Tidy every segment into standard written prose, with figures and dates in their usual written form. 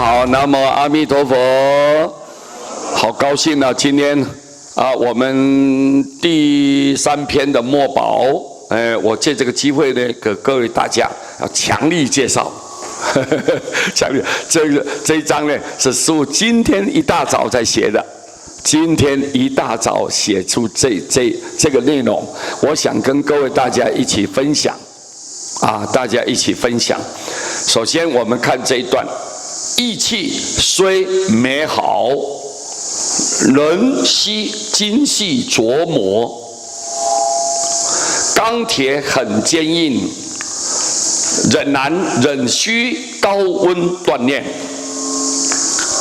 好，南无阿弥陀佛。好高兴啊，今天我们第3篇的墨宝，我借这个机会呢，给各位大家要强力介绍。强力，这一章呢是师父今天一大早在写的。今天一大早写出这个内容，我想跟各位大家一起分享。大家一起分享。首先，我们看这一段：意气虽美好，人须精细琢磨。钢铁很坚硬，仍需高温锻炼。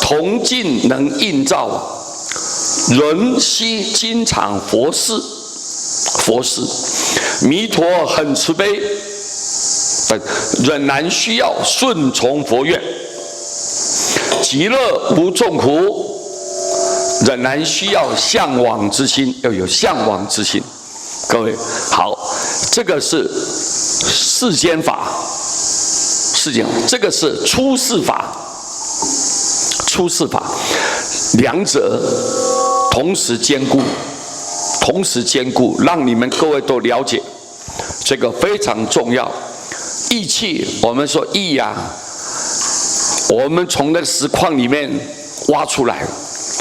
铜镜能映照，人须经常佛事。弥陀很慈悲，仍然需要顺从佛愿。极乐无众苦，仍然需要向往之心，要有向往之心。各位好，这个是世间法，这个是出世法，两者同时兼顾，让你们各位都了解，这个非常重要。意气，我们说意我们从那个石矿里面挖出来，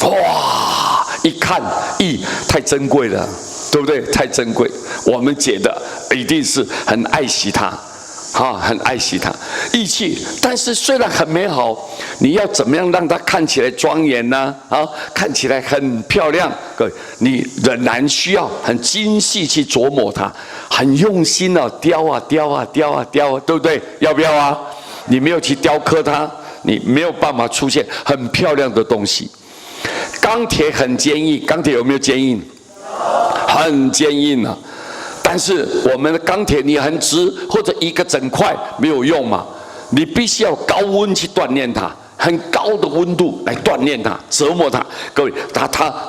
哇！一看意太珍贵了，对不对？太珍贵，我们觉得一定是很爱惜它，很爱惜它。意气，但是虽然很美好，你要怎么样让它看起来庄严呢？看起来很漂亮，各位，你仍然需要很精细去琢磨它，很用心雕啊，对不对？要不要啊？你没有去雕刻它，你没有办法出现很漂亮的东西。钢铁很坚硬，钢铁有没有坚硬？很坚硬啊！但是我们的钢铁你很直，或者一个整块没有用嘛，你必须要高温去锻炼它，很高的温度来锻炼它，折磨它。各位，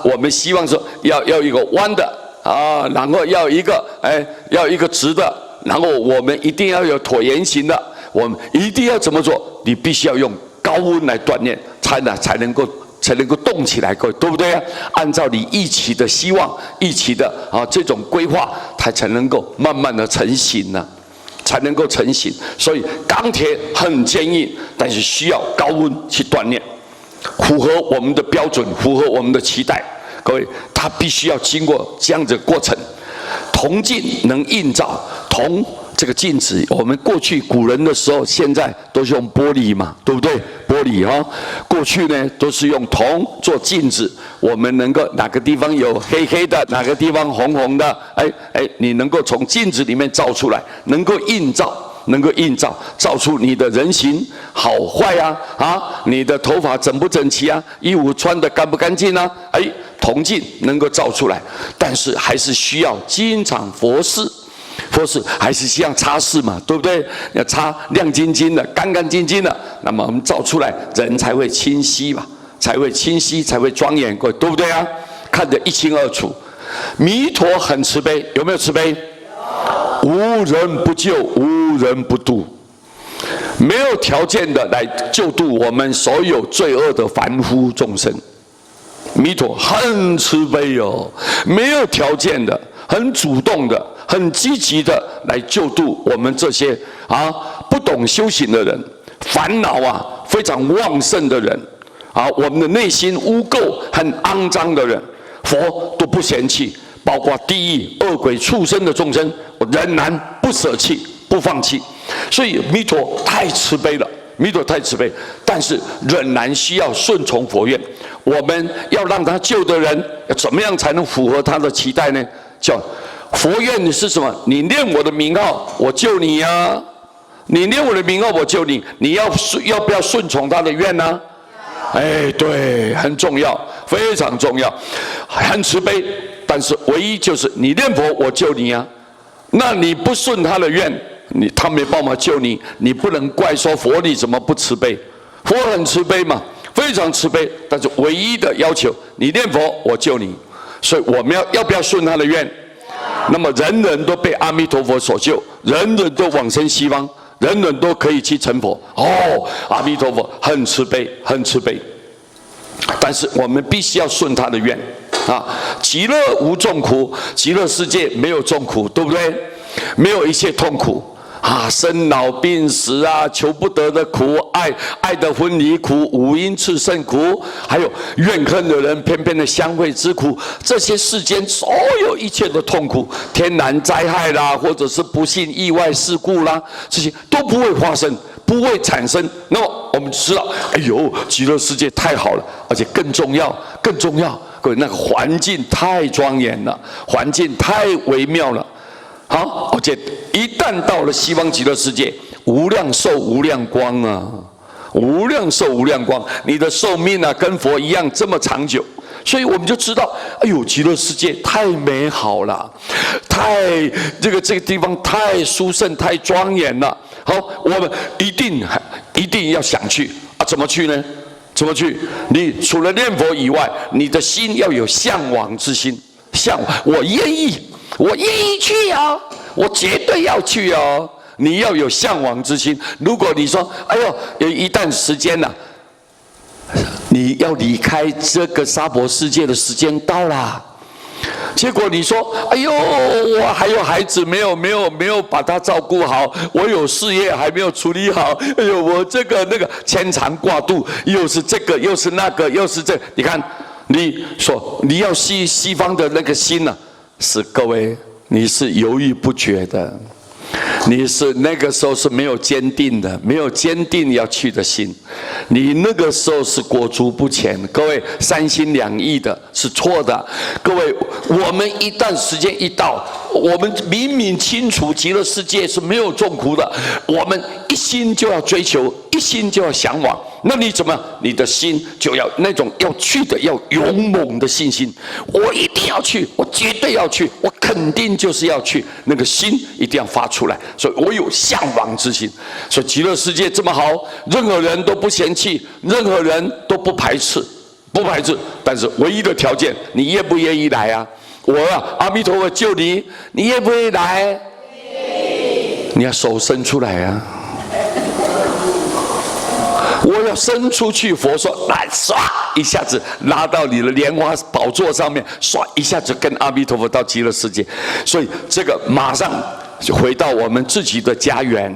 我们希望说要一个弯的然后要一个直的，然后我们一定要有椭圆形的，我们一定要怎么做？你必须要用高温来锻炼，才能够动起来，各位，对不对啊？按照你预期的希望、预期的这种规划，它才能够慢慢的成型呢，才能够成型。所以钢铁很坚硬，但是需要高温去锻炼，符合我们的标准，符合我们的期待。各位，它必须要经过这样的过程。铜镜能映照，铜这个镜子，我们过去古人的时候，现在都是用玻璃嘛，对不对？玻璃过去呢都是用铜做镜子，我们能够哪个地方有黑黑的，哪个地方红红的，你能够从镜子里面照出来，能够映照出你的人形好坏你的头发整不整齐啊，衣服穿得干不干净啊，铜镜能够照出来，但是还是需要经常佛事还是需要擦拭嘛，对不对？要擦亮晶晶的、干干净净的，那么我们照出来人才会清晰嘛，才会庄严，对不对啊？看得一清二楚。弥陀很慈悲，有没有慈悲？无人不救，无人不度，没有条件的来救度我们所有罪恶的凡夫众生。弥陀很慈悲没有条件的，很主动的，很积极的来救度我们这些不懂修行的人，烦恼非常旺盛的人我们的内心污垢很肮脏的人，佛都不嫌弃，包括地狱、恶鬼、畜生的众生，我仍然不舍弃、不放弃。所以弥陀太慈悲了，但是仍然需要顺从佛愿。我们要让他救的人，要怎么样才能符合他的期待呢？叫佛愿是什么？你念我的名号，我救你呀！你念我的名号，我救你。你要不要顺从他的愿呢？对，很重要，非常重要，很慈悲。但是唯一就是你念佛，我救你啊！那你不顺他的愿，他没办法救你，你不能怪说佛你怎么不慈悲？佛很慈悲嘛，非常慈悲。但是唯一的要求，你念佛，我救你。所以我们要不要顺他的愿？那么人人都被阿弥陀佛所救，人人都往生西方，人人都可以去成佛。哦，阿弥陀佛很慈悲，很慈悲。但是我们必须要顺他的愿啊！极乐无众苦，极乐世界没有众苦，对不对？没有一切痛苦啊，生老病死啊，求不得的苦，爱的分离苦，五阴炽盛苦，还有怨恨的人偏偏的相会之苦，这些世间所有一切的痛苦，天然灾害啦，或者是不幸意外事故啦，这些都不会发生，不会产生。那么我们知道，哎呦，极乐世界太好了，而且更重要，各位，那个环境太庄严了，环境太微妙了。好，而且一旦到了西方极乐世界，无量寿无量光啊，无量寿无量光，你的寿命啊，跟佛一样这么长久。所以我们就知道，哎呦，极乐世界太美好了，这个地方太殊胜、太庄严了。好，我们一定要想去啊！怎么去呢？怎么去？你除了念佛以外，你的心要有向往之心，向往，我愿意去啊，我绝对要去哦。你要有向往之心。如果你说，哎呦，有一段时间了，你要离开这个娑婆世界的时间到了，结果你说，哎呦，我还有孩子没有把他照顾好，我有事业还没有处理好，哎呦，我这个那个牵肠挂肚，又是这个又是那个又是这，你看，你说你要西方的那个心呢、是各位，你是犹豫不决的。你是那个时候是没有坚定的，没有坚定要去的心，你那个时候是裹足不前。各位三心两意的是错的。各位，我们一旦时间一到，我们明明清楚极乐世界是没有众苦的，我们一心就要追求，一心就要向往。那你怎么？你的心就要那种要去的，要勇猛的信心。我一定要去，我绝对要去，我肯定就是要去。那个心一定要发出来，所以我有向往之心。所以极乐世界这么好，任何人都不嫌弃，任何人都不排斥，但是唯一的条件，你愿不愿意来啊？我啊，阿弥陀佛救你，你愿不愿意来？你要手伸出来啊！我要伸出去，佛说来，唰一下子拉到你的莲花宝座上面，唰一下子跟阿弥陀佛到极乐世界。所以这个马上就回到我们自己的家园，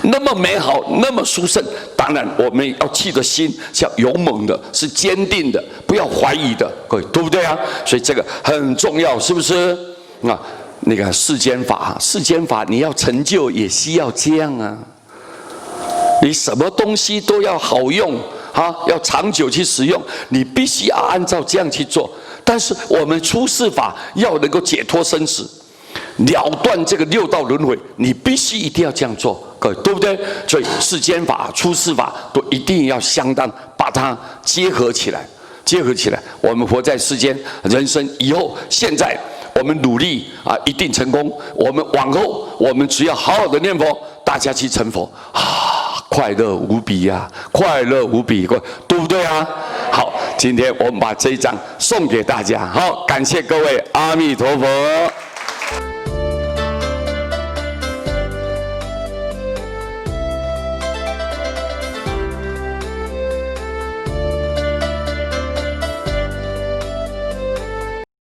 那么美好，那么殊胜。当然，我们要去的心是要勇猛的，是坚定的，不要怀疑的，各位对不对啊？所以这个很重要，是不是？啊，那个世间法，你要成就也需要这样啊。你什么东西都要好用啊，要长久去使用，你必须要按照这样去做。但是我们出世法要能够解脱生死，了断这个六道轮回，你必须一定要这样做，各位对不对？所以世间法、出世法都一定要相当把它结合起来。我们活在世间，人生以后、现在，我们努力啊，一定成功。我们往后，我们只要好好的念佛，大家去成佛啊，快乐无比呀，对不对啊？好，今天我们把这一章送给大家，好，感谢各位，阿弥陀佛。